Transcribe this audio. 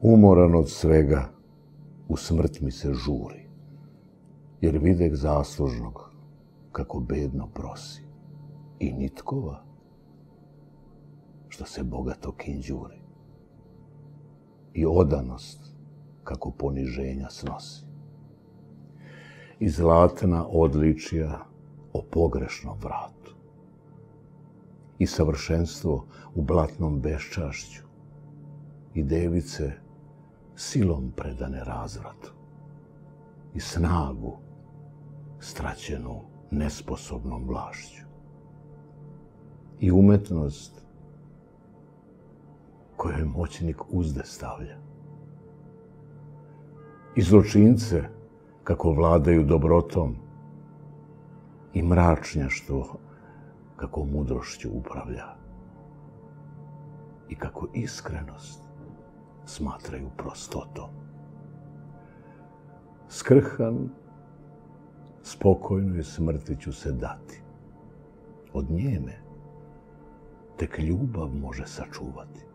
Umoran od svega, u smrt mi se žuri, jer videh zaslužnog kako bedno prosi i nitkova što se bogato kinđuri i odanost kako poniženja snosi i zlatna odličja o pogrešnom vratu i savršenstvo u blatnom beščašću i device silom predane razvratu i snagu straćenu nesposobnom vlašću i umetnost kojoj moćnik uzde stavlja i zločince kako vladaju dobrotom i mračnjaštvo kako mudrošću upravlja i kako iskrenost smatraju prostotom. Skrhan, spokojnoj smrti ću se dati. Od njeme tek ljubav može sačuvati.